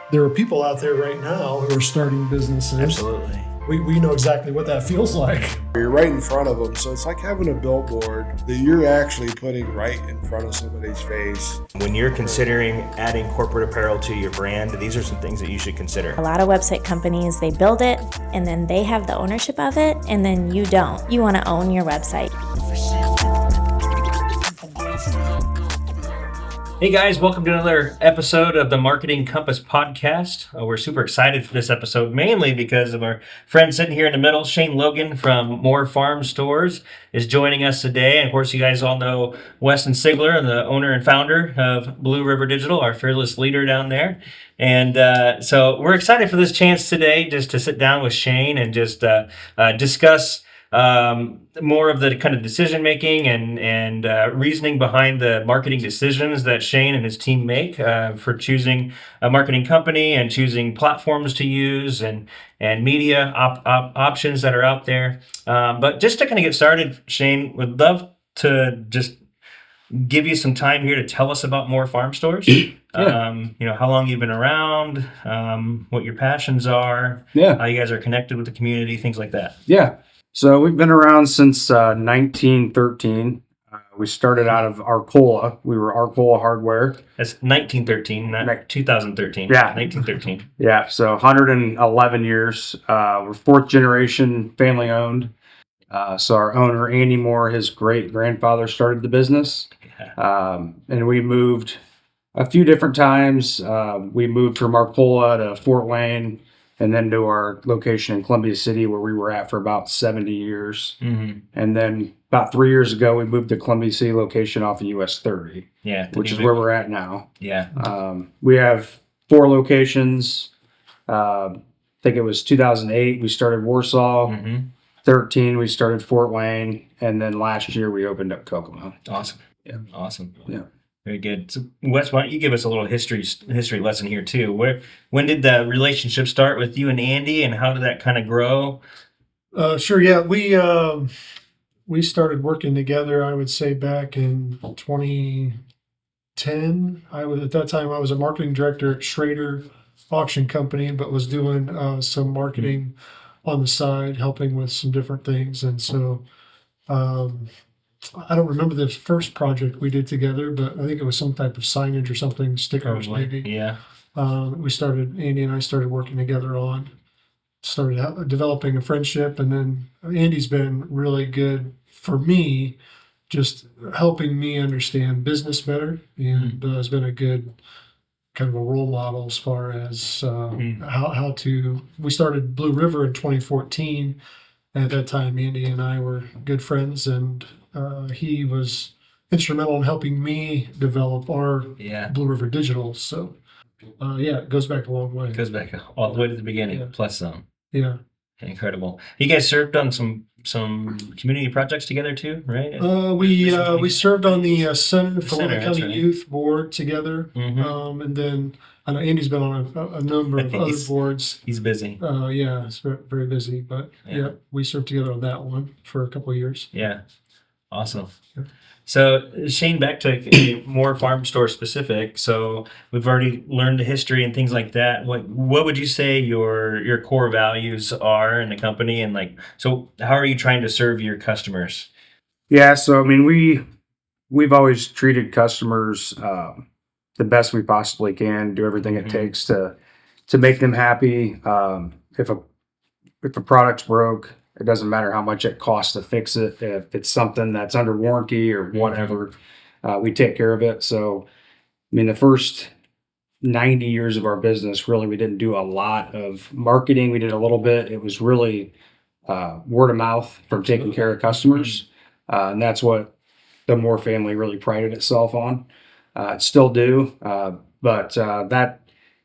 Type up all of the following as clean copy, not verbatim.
There are people out there right now who are starting businesses. Absolutely. We know exactly what that feels like. You're right in front of them, so it's like having a billboard that you're actually putting right in front of somebody's face. When you're considering adding corporate apparel to your brand, these are some things that you should consider. A lot of website companies, they build it and then they have the ownership of it, and then you don't. You want to own your website. Hey guys, welcome to another episode of the Marketing Compass podcast. We're super excited for this episode, mainly because of our friend sitting here in the middle, Shane Logan from Moore Farm Stores, is joining us today. And of course, you guys all know Weston Sigler, the owner and founder of Blue River Digital, our fearless leader down there. And so we're excited for this chance today just to sit down with Shane and just discuss more of the kind of decision making and reasoning behind the marketing decisions that Shane and his team make for choosing a marketing company and choosing platforms to use and media options that are out there. But just to kind of get started, Shane, would love to just give you some time here to tell us about Moore Farm Stores. Yeah. How long you've been around, what your passions are, how you guys are connected with the community, things like that. Yeah. So we've been around since 1913. We started out of Arcola. We were Arcola Hardware. That's 1913, not 2013. Yeah. 1913. Yeah. So 111 years. We're fourth generation family owned. So our owner, Andy Moore, his great grandfather started the business. Yeah. And we moved a few different times. We moved from Arcola to Fort Wayne, and then to our location in Columbia City, where we were at for about 70 years. Mm-hmm. And then about 3 years ago, we moved to Columbia City location off of US 30, which is where we're at now. Yeah. We have 4 locations. I think it was 2008, we started Warsaw. Mm-hmm. 13, we started Fort Wayne. And then last year, we opened up Kokomo. Awesome. Yeah. Awesome. Yeah. Very good. So, Wes, why don't you give us a little history lesson here too? When did the relationship start with you and Andy, and how did that kind of grow? Sure. Yeah, we started working together. I would say back in 2010. At that time I was a marketing director at Schrader Auction Company, but was doing some marketing on the side, helping with some different things, and so. I don't remember the first project we did together, but I think it was some type of signage or something, stickers maybe. Yeah. Andy and I started working together started developing a friendship, and then Andy's been really good for me, just helping me understand business better, and has been a good kind of a role model as far as how to. We started Blue River in 2014. At that time, Andy and I were good friends, and he was instrumental in helping me develop our Blue River Digital. So, it goes back a long way. It goes back all the way to the beginning, plus some. Yeah. Incredible. You guys served on some community projects together too, right? We served on the Center for Center, County right. Youth Board together, Mm-hmm. and then I know Andy's been on a number of other boards. He's busy. It's very busy, but we served together on that one for a couple of years. Yeah. Awesome. So Shane, back to more farm store specific. So we've already learned the history and things like that. What would you say your core values are in the company, and so how are you trying to serve your customers? Yeah. So, I mean, we've always treated customers the best we possibly can, do everything it takes to make them happy. If a product's broke, it doesn't matter how much it costs to fix it. If it's something that's under warranty or whatever, we take care of it. So, I mean, the first 90 years of our business, really, we didn't do a lot of marketing. We did a little bit. It was really word of mouth from taking care of customers. And that's what the Moore family really prided itself on. Still do. But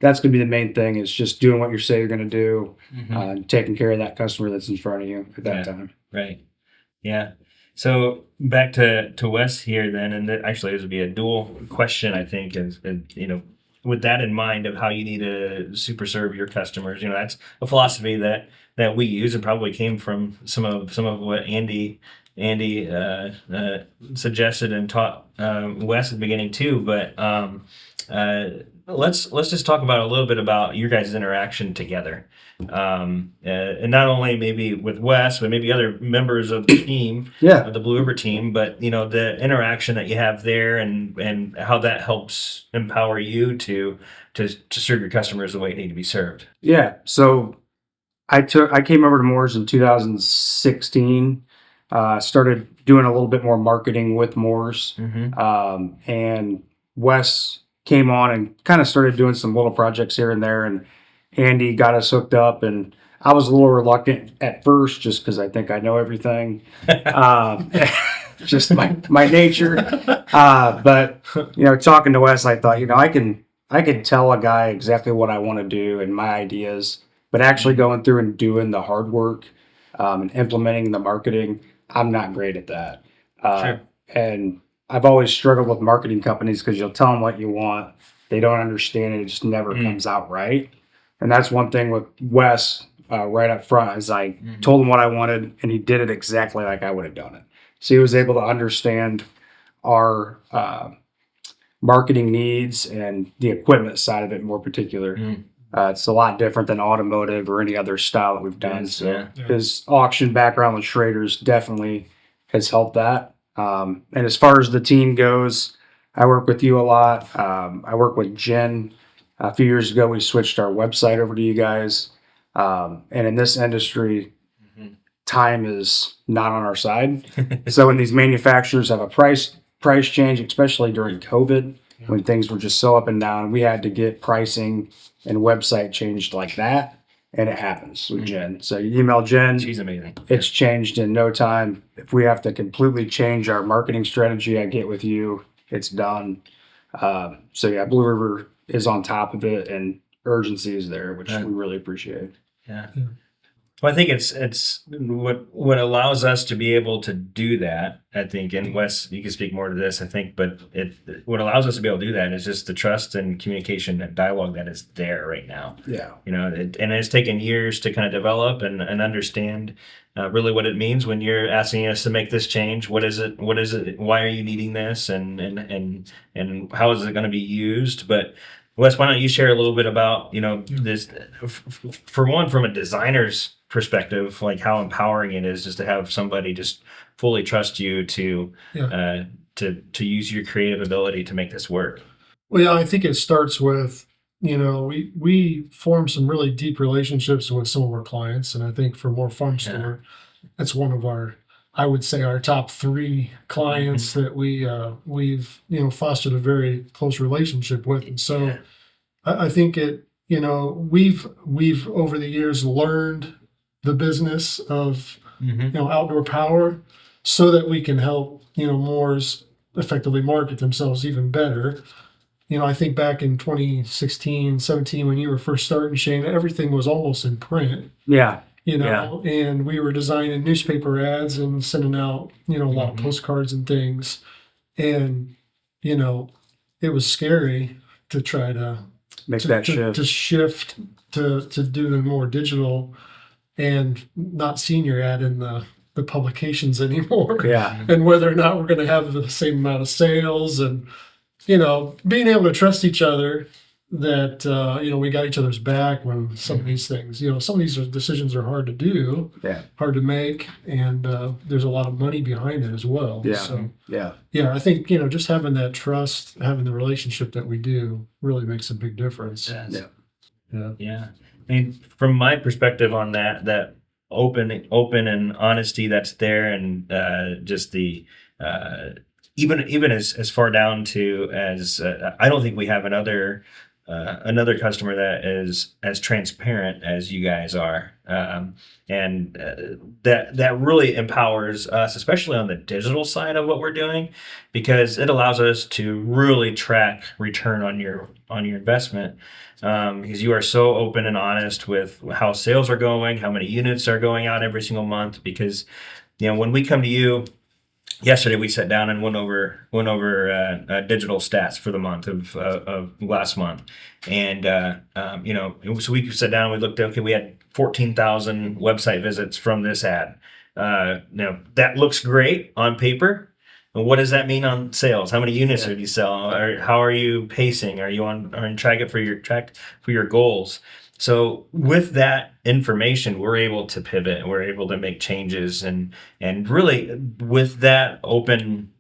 that's going to be the main thing, is just doing what you say you're going to do, taking care of that customer that's in front of you at that time. Right. Yeah. So back to Wes here then, and actually this would be a dual question, I think, and with that in mind of how you need to super serve your customers. That's a philosophy that we use, and probably came from some of what Andy suggested and taught Wes at the beginning too. But let's just talk about a little bit about your guys' interaction together, and not only maybe with Wes, but maybe other members of the team, Yeah. of the Blue River team. But the interaction that you have there, and how that helps empower you to serve your customers the way they need to be served. Yeah. So I came over to Moore's in 2016. Started doing a little bit more marketing with Moore's, and Wes came on and kind of started doing some little projects here and there, and Andy got us hooked up. And I was a little reluctant at first, just because I think I know everything, just my nature. But talking to Wes, I thought, I can tell a guy exactly what I want to do and my ideas, but actually going through and doing the hard work, and implementing the marketing, I'm not great at that. Sure. And I've always struggled with marketing companies because you'll tell them what you want, they don't understand it, it just never comes out right. And that's one thing with Wes, right up front, is I told him what I wanted, and he did it exactly like I would have done it. So he was able to understand our marketing needs and the equipment side of it more particular. It's a lot different than automotive or any other style that we've done. Yes, So yeah. his auction background with Schrader's definitely has helped that. And as far as the team goes, I work with you a lot. I work with Jen. A few years ago, we switched our website over to you guys. And in this industry, time is not on our side. So when these manufacturers have a price change, especially during COVID, when things were just so up and down, we had to get pricing and website changed like that. And it happens with Jen. So you email Jen, She's amazing. it's changed in no time. If we have to completely change our marketing strategy, I get with you, it's done. So yeah, Blue River is on top of it, and urgency is there, which we really appreciate. Yeah. Well, I think it's what allows us to be able to do that. I think, and Wes, you can speak more to this, I think, but what allows us to be able to do that is just the trust and communication and dialogue that is there right now. Yeah. And it's taken years to kind of develop and understand really what it means when you're asking us to make this change. What is it? Why are you needing this? And how is it going to be used? But Wes, why don't you share a little bit about this, for one, from a designer's perspective, like how empowering it is just to have somebody just fully trust you to use your creative ability to make this work. Well, yeah, I think it starts with, we form some really deep relationships with some of our clients. And I think for More Farm Store, that's one of I would say our top 3 clients that we've fostered a very close relationship with. And so I think we've over the years learned the business of outdoor power so that we can help Moore's effectively market themselves even better. I think back in 2016, 17, when you were first starting, Shane, everything was almost in print. Yeah. And we were designing newspaper ads and sending out, a lot of postcards and things. And, it was scary to try to Make that shift. To shift to doing more digital and not seeing your ad in the publications anymore. Yeah. And whether or not we're going to have the same amount of sales, and, being able to trust each other that, we got each other's back when some of these things, some of these decisions are hard to do, hard to make, and there's a lot of money behind it as well. Yeah. So, Yeah. I think, just having that trust, having the relationship that we do really makes a big difference. Yeah. I mean, from my perspective on that open and honesty that's there, and just the even as far down to as I don't think we have another customer that is as transparent as you guys are, and that really empowers us, especially on the digital side of what we're doing, because it allows us to really track return on your investment, because you are so open and honest with how sales are going, how many units are going out every single month. Because when we come to you. Yesterday we sat down and went over digital stats for the month of last month, and so we sat down and we looked. Okay, we had 14,000 website visits from this ad. Now that looks great on paper, And what does that mean on sales? How many units did you sell? Or how are you pacing? Are you on track for your goals? So with that information, we're able to pivot. We're able to make changes, and really with that open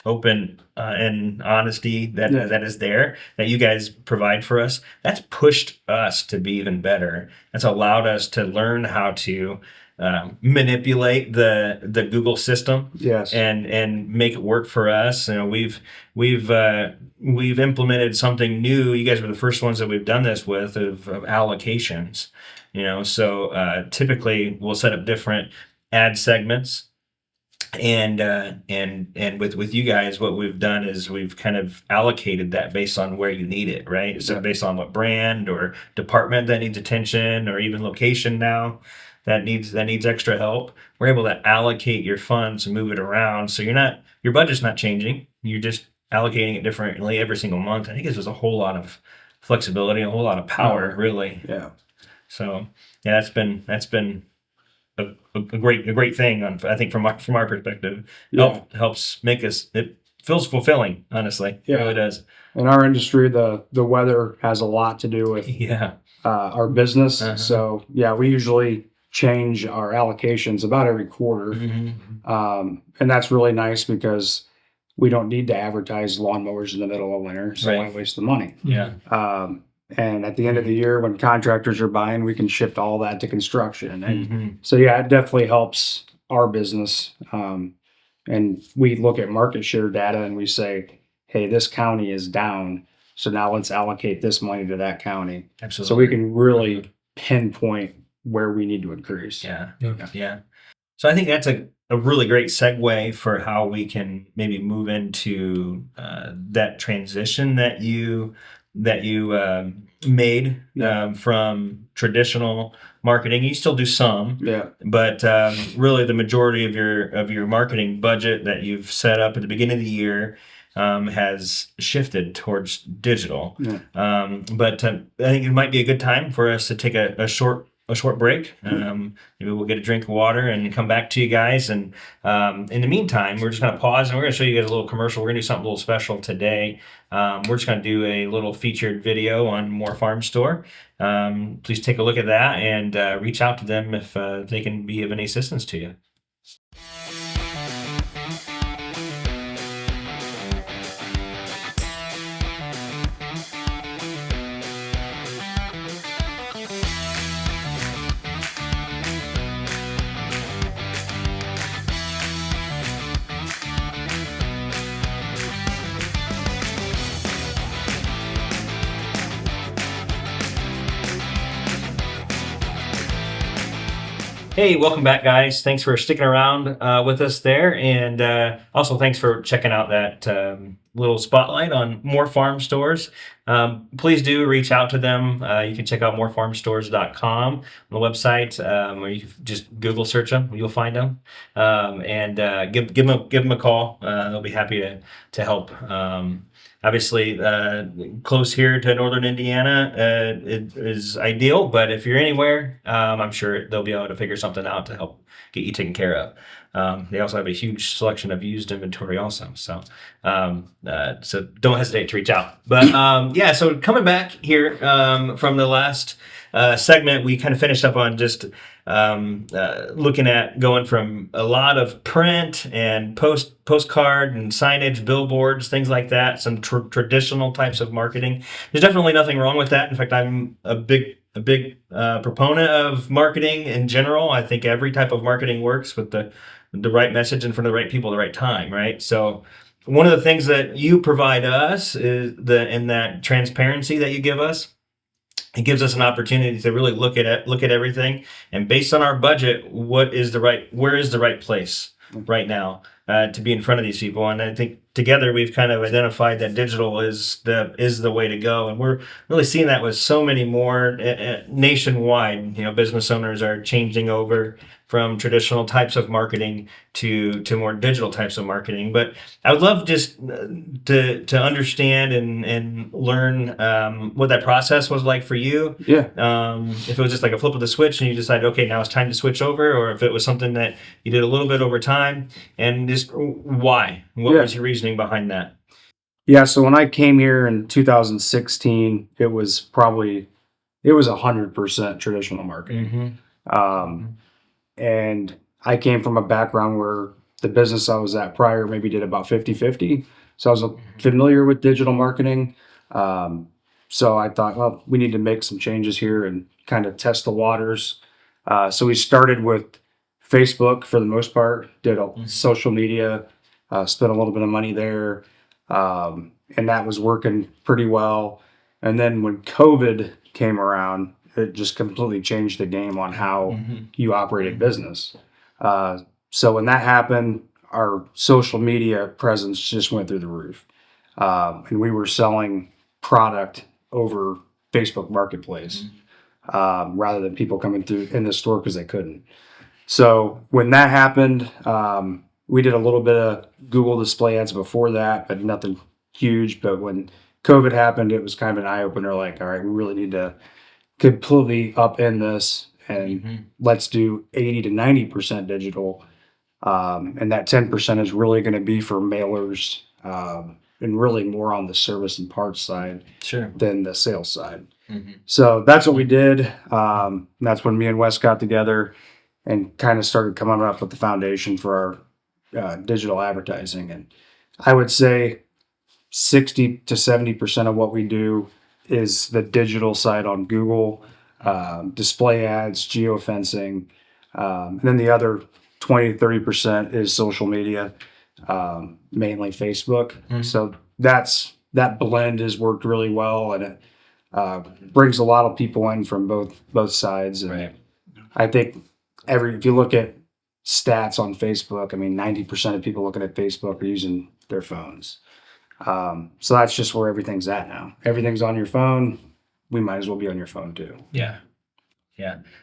and honesty that is there that you guys provide for us, that's pushed us to be even better. That's allowed us to learn how to manipulate the Google system, Yes. and make it work for us. You know, we've implemented something new. You guys were the first ones that we've done this with of allocations. You know, so typically we'll set up different ad segments. And with you guys, what we've done is we've kind of allocated that based on where you need it, right? So based on what brand or department that needs attention, or even location now that needs extra help, we're able to allocate your funds and move it around. So your budget's not changing. You're just allocating it differently every single month. I think it's just a whole lot of flexibility, a whole lot of power, really. Yeah. So yeah, that's been a great thing. I think from our perspective, Yeah. helps make us. It feels fulfilling, honestly. Yeah. It really does. In our industry, the weather has a lot to do with Yeah. our business. Uh-huh. So yeah, we usually change our allocations about every quarter. And that's really nice because we don't need to advertise lawnmowers in the middle of winter. So Right. why waste the money? Yeah. And at the end of the year, when contractors are buying, we can shift all that to construction. And Mhm. so, yeah, it definitely helps our business. And we look at market share data and we say, hey, this county is down. So now let's allocate this money to that county. Absolutely. So we can really pinpoint where we need to increase. Yeah. Yeah. Yeah. So I think that's a really great segue for how we can maybe move into that transition that you made from traditional marketing. You still do some, Yeah. but really the majority of your marketing budget that you've set up at the beginning of the year has shifted towards digital. Yeah. But I think it might be a good time for us to take a short break. Maybe we'll get a drink of water and come back to you guys. And in the meantime, we're just going to pause and we're going to show you guys a little commercial. We're going to do something a little special today. We're just going to do a little featured video on Moore Farm Store. Please take a look at that and reach out to them if they can be of any assistance to you. Hey, welcome back, guys. Thanks for sticking around with us there. And also thanks for checking out that little spotlight on Moore Farm Stores. Please do reach out to them. You can check out morefarmstores.com on the website, or you can just Google search them. You'll find them. And give them a call. They'll be happy to help. Obviously, close here to northern Indiana, it is ideal. But if you're anywhere, I'm sure they'll be able to figure something out to help get you taken care of. They also have a huge selection of used inventory also. So don't hesitate to reach out. But yeah, so coming back here from the last segment, we kind of finished up on just looking at going from a lot of print and postcard and signage, billboards, things like that, some traditional types of marketing. There's definitely nothing wrong with that. In fact, I'm a big proponent of marketing in general. I think every type of marketing works with the right message in front of the right people at the right time, right? So one of the things that you provide us is in that transparency that you give us. It gives us an opportunity to really look at everything, and based on our budget, where is the right place right now to be in front of these people? And I think together we've kind of identified that digital is the way to go, and we're really seeing that with so many more nationwide. Business owners are changing over from traditional types of marketing to more digital types of marketing. But I would love just to understand and learn what that process was like for you. Yeah. If it was just like a flip of the switch and you decided, okay, now it's time to switch over, or if it was something that you did a little bit over time, and just why? What Yeah. was your reasoning behind that? Yeah. So when I came here in 2016, it was 100% traditional marketing. And I came from a background where the business I was at prior maybe did about 50-50. So I was familiar with digital marketing. So I thought, well, we need to make some changes here and kind of test the waters. So we started with Facebook for the most part, did social media, spent a little bit of money there. And that was working pretty well. And then when COVID came around, it just completely changed the game on how you operate a business. So when that happened, our social media presence just went through the roof. And we were selling product over Facebook Marketplace rather than people coming through in the store because they couldn't. So when that happened, we did a little bit of Google display ads before that, but nothing huge. But when COVID happened, it was kind of an eye opener. Like, all right, we really need to completely upend this and let's do 80 to 90% digital. And that 10% is really going to be for mailers and really more on the service and parts side than the sales side. So that's what we did. That's when me and Wes got together and kind of started coming up with the foundation for our digital advertising. And I would say 60 to 70% of what we do is the digital side on Google, display ads, geofencing, and then the other 20 to 30% is social media, mainly Facebook. So that blend has worked really well, and it brings a lot of people in from both sides. And I think if you look at stats on Facebook, I mean, 90% of people looking at Facebook are using their phones. So that's just where everything's at now. Everything's on your phone. We might as well be on your phone too. Yeah.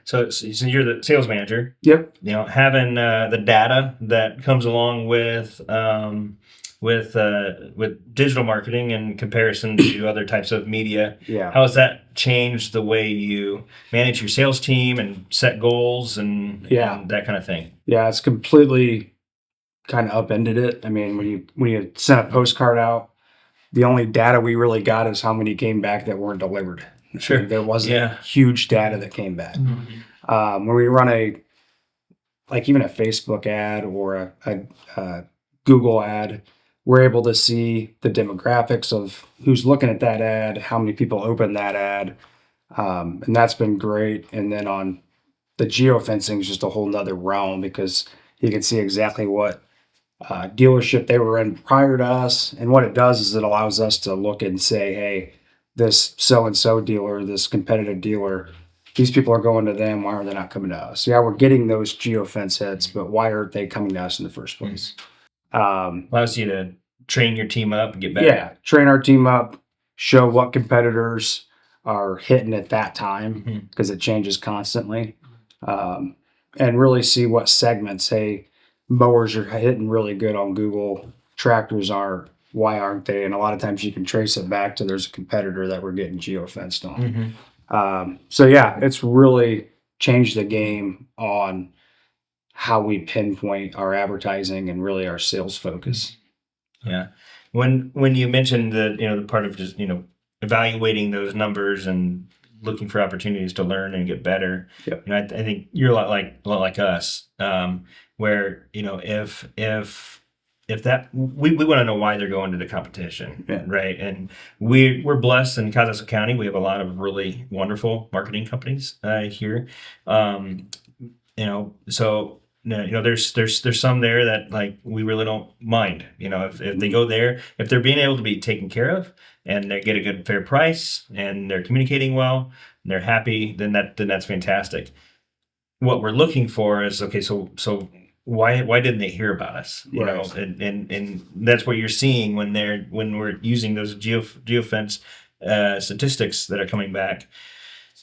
So you're the sales manager. Yep. Having the data that comes along with digital marketing in comparison to other types of media. Yeah. How has that changed the way you manage your sales team and set goals and that kind of thing? Yeah, it's completely kind of upended it. I mean, when you sent a postcard out, the only data we really got is how many came back that weren't delivered. Sure. There wasn't huge data that came back. When we run even a Facebook ad or a Google ad, we're able to see the demographics of who's looking at that ad, how many people open that ad. And that's been great. And then on the geofencing is just a whole nother realm because you can see exactly what dealership they were in prior to us. And what it does is it allows us to look and say, hey, this so-and-so dealer, this competitive dealer, these people are going to them. Why are they not coming to us? Yeah, we're getting those geofence hits, but why aren't they coming to us in the first place? Allows you to train your team up and get better. Yeah, train our team up, show what competitors are hitting at that time because it changes constantly, and really see what segments. Hey, mowers are hitting really good on Google, tractors aren't. Why aren't they? And a lot of times you can trace it back to there's a competitor that we're getting geofenced on. So yeah, it's really changed the game on how we pinpoint our advertising and really our sales focus. Yeah. When you mentioned the part of just evaluating those numbers and looking for opportunities to learn and get better. Yep. I think you're a lot like us, where if that we want to know why they're going to the competition, right? And we're blessed in Kosciuszko County. We have a lot of really wonderful marketing companies here. So there's some there that like we really don't mind. If they go there, if they're being able to be taken care of and they get a good fair price and they're communicating well and they're happy, then that's fantastic. What we're looking for is okay. So why didn't they hear about us? You know, Right. and that's what you're seeing when we're using those geofence statistics that are coming back.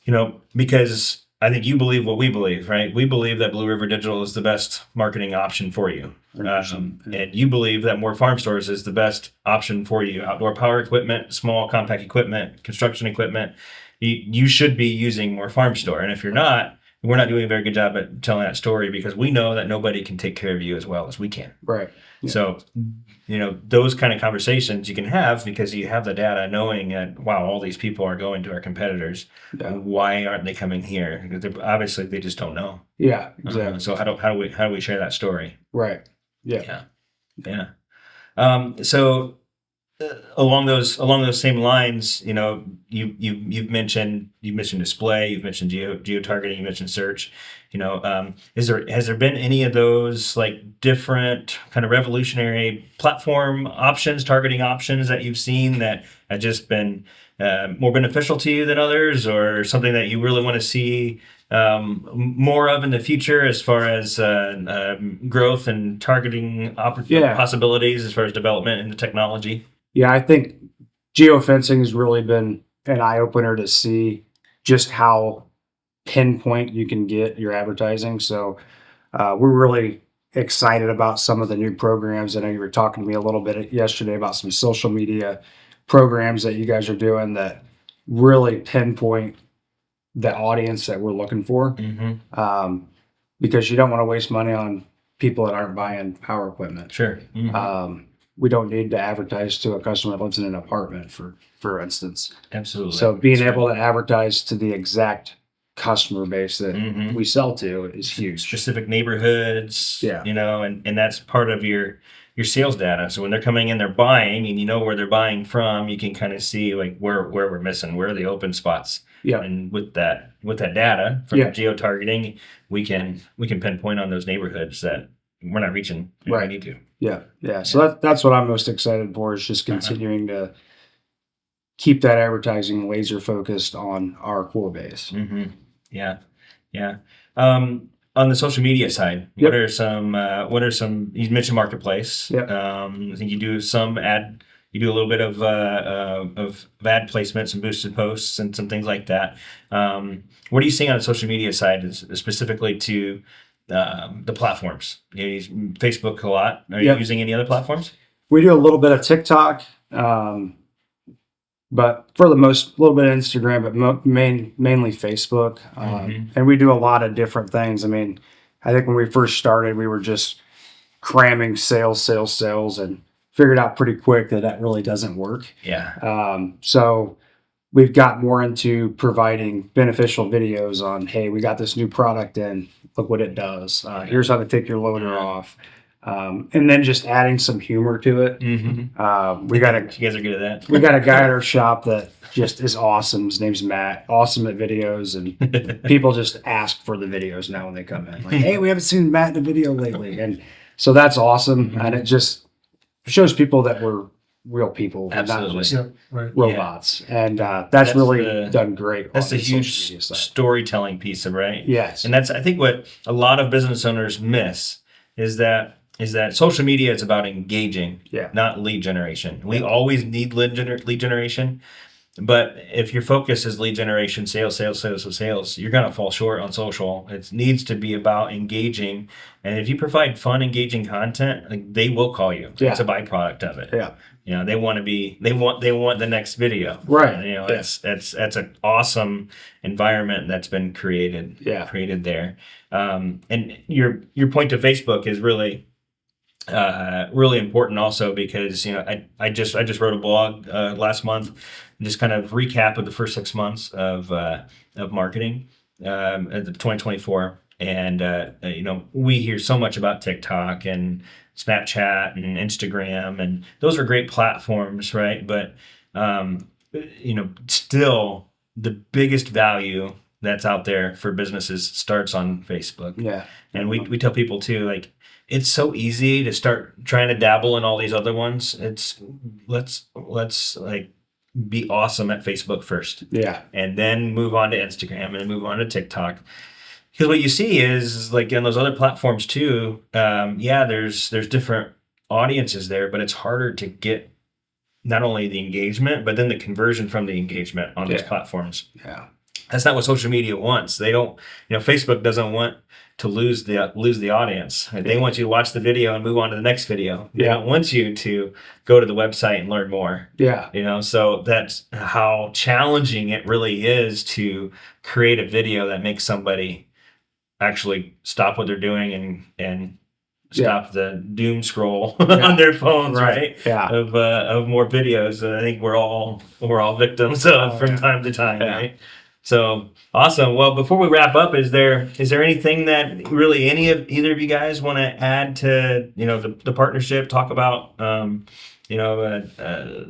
You know, because I think you believe what we believe, right? We believe that Blue River Digital is the best marketing option for you. 100%. And you believe that More Farm Stores is the best option for you. Outdoor power equipment, small compact equipment, construction equipment. You should be using More Farm Store. And if you're not, we're not doing a very good job at telling that story because we know that nobody can take care of you as well as we can. Right. Yeah. So, you know, those kind of conversations you can have because you have the data knowing that, wow, all these people are going to our competitors. Yeah. Why aren't they coming here? Because obviously they just don't know. Yeah. Exactly. So how do we share that story? Right. Yeah. Yeah. So along those same lines, you know, you've mentioned display, you've mentioned geo targeting, you mentioned search. You know, has there been any of those like different kind of revolutionary platform options, targeting options that you've seen that have just been more beneficial to you than others, or something that you really want to see more of in the future as far as growth and targeting possibilities as far as development in the technology? Yeah, I think geofencing has really been an eye opener to see just how pinpoint you can get your advertising. So we're really excited about some of the new programs. I know you were talking to me a little bit yesterday about some social media programs that you guys are doing that really pinpoint the audience that we're looking for. Mm-hmm. Because you don't want to waste money on people that aren't buying power equipment. Sure. Mm-hmm. We don't need to advertise to a customer that lives in an apartment, for instance. Absolutely. So being able to advertise to the exact customer base that Mhm. we sell to is huge. Specific neighborhoods, Yeah. you know, and that's part of your sales data. So when they're coming in, they're buying, and you know where they're buying from, you can kind of see like where we're missing, where are the open spots. Yeah. And with that data from Yeah. geo targeting, we can pinpoint on those neighborhoods that we're not reaching. We Right. need to. Yeah. Yeah. So that's what I'm most excited for is just continuing to keep that advertising laser focused on our core base. Mm-hmm. Yeah. Yeah. On the social media side, Yep. what are some, you mentioned Marketplace. Yep. I think you do a little bit of ad placement, some boosted posts and some things like that. What are you seeing on the social media side specifically to the platforms? You use Facebook a lot. Are Yep. you using any other platforms? We do a little bit of TikTok, but for the most, a little bit of Instagram, but mainly Facebook. Mhm. And we do a lot of different things. I mean, I think when we first started, we were just cramming sales, and figured out pretty quick that really doesn't work. Yeah. So we've got more into providing beneficial videos on, hey, we got this new product in, look what it does. Here's how to take your loader off. And then just adding some humor to it. Mm-hmm. We got You guys are good at that. we got a guy at our shop that just is awesome. His name's Matt. Awesome at videos, and people just ask for the videos now when they come in. Like, hey, we haven't seen Matt in a video lately, and so that's awesome. And it just shows people that we're real people, and not Absolutely. just Yeah, right. robots. And that's That's really the- done great. That's on the social huge media side. storytelling piece of right. Yes. And that's, I think, what a lot of business owners miss is that social media is about engaging, Yeah. not lead generation. We always need lead generation, but if your focus is lead generation, sales, you're gonna fall short on social. It needs to be about engaging, and if you provide fun, engaging content, like, they will call you. Yeah. It's a byproduct of it. Yeah. You know, they want the next video. Right. And, you know, Yeah. that's an awesome environment that's been created Yeah. there. And your point to Facebook is really important also because, you know, I just wrote a blog last month, just kind of recap of the first 6 months of marketing at the 2024. And you know, we hear so much about TikTok and Snapchat and Instagram, and those are great platforms, right? But you know, still the biggest value that's out there for businesses starts on Facebook. Yeah. And we tell people too, like, it's so easy to start trying to dabble in all these other ones. Let's like be awesome at Facebook first, Yeah. and then move on to Instagram and move on to TikTok. Because what you see is like in those other platforms too. Yeah, there's different audiences there, but it's harder to get not only the engagement, but then the conversion from the engagement on those Yeah. platforms. Yeah. That's not what social media wants. They don't, Facebook doesn't want to lose the audience. They want you to watch the video and move on to the next video. They Yeah. don't want you to go to the website and learn more. Yeah. So that's how challenging it really is to create a video that makes somebody actually stop what they're doing and stop the doom scroll on their phones, right? Yeah. Of more videos that I think we're all victims of from time to time, Yeah. right? So awesome. Well, before we wrap up, is there anything that really either of you guys want to add to the partnership? Talk about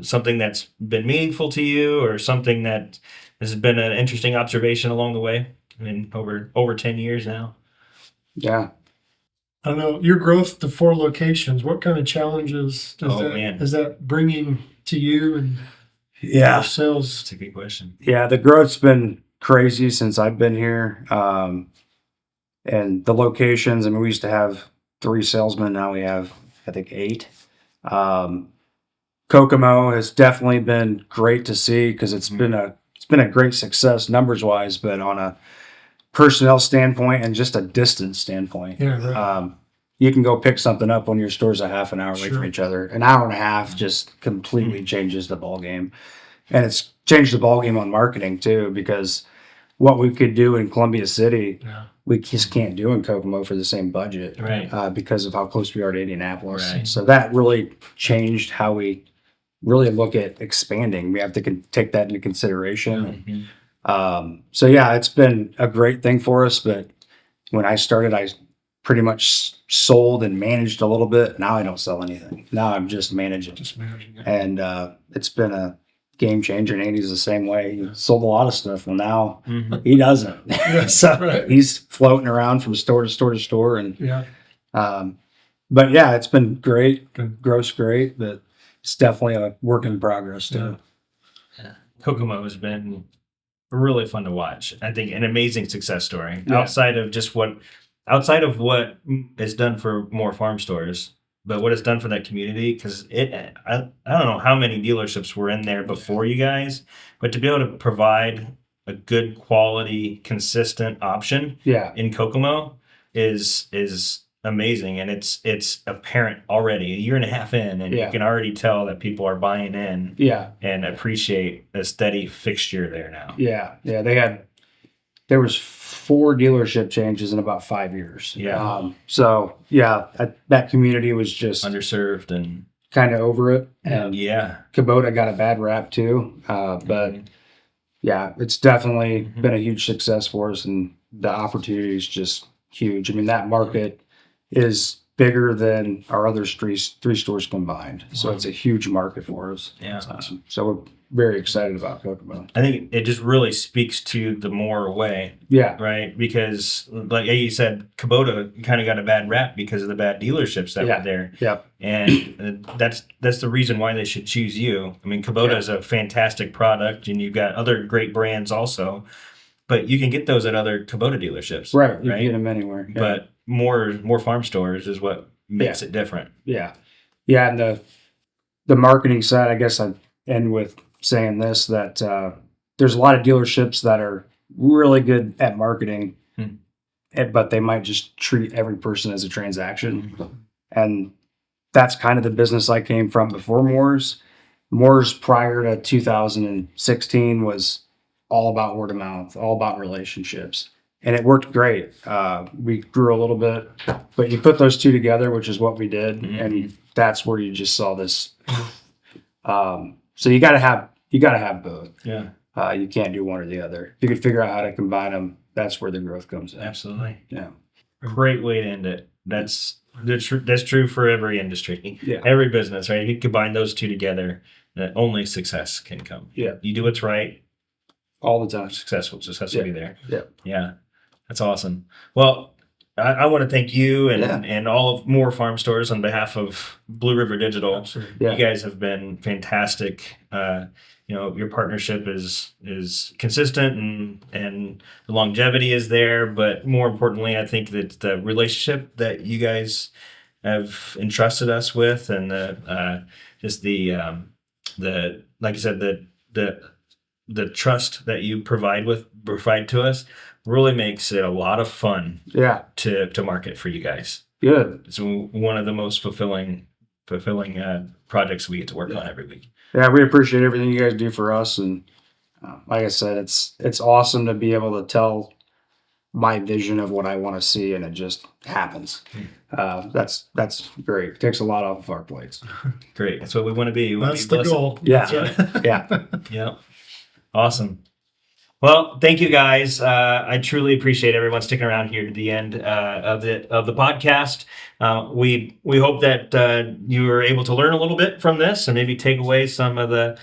something that's been meaningful to you, or something that has been an interesting observation along the way. I mean, over 10 years now. Yeah. I don't know, your growth to 4 locations, what kind of challenges is that bringing to you and Yeah. your sales? That's a good question. Yeah, the growth's been crazy since I've been here. And the locations, I mean, we used to have 3 salesmen. Now we have, I think, 8. Kokomo has definitely been great to see because it's been a great success numbers wise, but on a personnel standpoint and just a distance standpoint. Yeah, right. You can go pick something up when your store's a half an hour away Sure. from each other. An hour and a half just completely changes the ball game. And it's changed the ball game on marketing too, because what we could do in Columbia City, Yeah. we just can't do in Kokomo for the same budget, Right. because of how close we are to Indianapolis. Right. So that really changed how we really look at expanding. We have to take that into consideration. Mhm. So yeah, it's been a great thing for us. But when I started, I pretty much sold and managed a little bit. Now I don't sell anything. Now I'm just managing, Just managing it. and it's been a game changer. And Andy's the same way. He sold a lot of stuff. Well, now Mhm. he doesn't. So right. he's floating around from store to store to store. And Yeah. but yeah, it's been great. Good. Growth's great, but it's definitely a work in progress too. Kokomo has been really fun to watch. I think an amazing success story. Yeah. Outside of what is done for more farm stores, but what it's done for that community. Because I don't know how many dealerships were in there before you guys, but to be able to provide a good quality, consistent option Yeah. in Kokomo is amazing, and it's apparent already a year and a half in, and Yeah. you can already tell that people are buying in Yeah. and appreciate a steady fixture there now. Yeah, yeah. There was 4 dealership changes in about 5 years. Yeah. So yeah, that community was just Underserved and kind of over it, and yeah. Kubota got a bad rap too. But yeah, it's definitely been a huge success for us, and the opportunity is just huge. I mean, that market is bigger than our other 3 stores combined, so it's a huge market for us. Yeah. So we're very excited about Kokomo. I think it just really speaks to the Moore way, Yeah, right? Because like you said, Kubota kind of got a bad rap because of the bad dealerships that Yeah. were there. yep, And that's the reason why they should choose you. I mean, Kubota Yeah. is a fantastic product, and you've got other great brands also, but you can get those at other Kubota dealerships, right. You can right? get them anywhere. Yeah. But more farm stores is what makes it different. Yeah. Yeah. And the marketing side, I guess I'd end with saying this, that there's a lot of dealerships that are really good at marketing, but they might just treat every person as a transaction. And that's kind of the business I came from before Moore's. Moore's prior to 2016 was all about word of mouth, all about relationships. And it worked great. We grew a little bit, but you put those 2 together, which is what we did, and that's where you just saw this. So you got to have both. Yeah, You can't do one or the other. If you could figure out how to combine them, that's where the growth comes in. absolutely. Yeah. Great way to end it. That's true for every industry, Yeah. every business, right? You combine those 2 together, only success can come. Yeah. You do what's right, All the time. success will be there. Yeah. Yeah, that's awesome. Well, I want to thank you and, Yeah. and all of Moore Farm Stores on behalf of Blue River Digital. Absolutely. Yeah. You guys have been fantastic. your partnership is consistent and the longevity is there. But more importantly, I think that the relationship that you guys have entrusted us with, and like I said, the trust that you provide to us really makes it a lot of fun Yeah. to market for you guys. Good. It's one of the most fulfilling projects we get to work on every week. Yeah, we appreciate everything you guys do for us, and like I said, it's awesome to be able to tell my vision of what I want to see, and it just happens. That's great. It takes a lot off of our plates. Great. That's what we want to be. We want That's to be the blessed. goal. Yeah, That's right. yeah. Yeah. Awesome. Well, thank you guys. I truly appreciate everyone sticking around here to the end of the podcast. We hope that you were able to learn a little bit from this and maybe take away some of the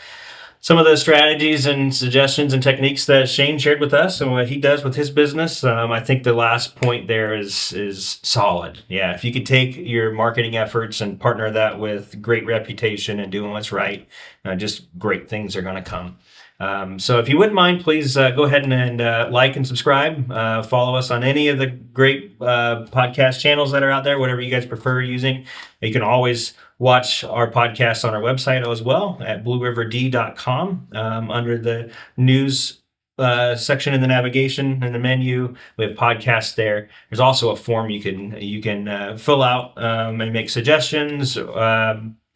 strategies and suggestions and techniques that Shane shared with us and what he does with his business. I think the last point there is solid. Yeah, if you could take your marketing efforts and partner that with great reputation and doing what's right, just great things are going to come. So if you wouldn't mind, please go ahead and like and subscribe. Follow us on any of the great podcast channels that are out there, whatever you guys prefer using. You can always watch our podcast on our website as well at blueriverd.com under the news section in the navigation in the menu. We have podcasts there. There's also a form you can fill out and make suggestions,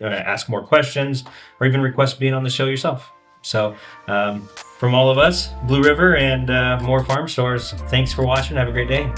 ask more questions, or even request being on the show yourself. So from all of us, Blue River and More Farm Stores, thanks for watching. Have a great day.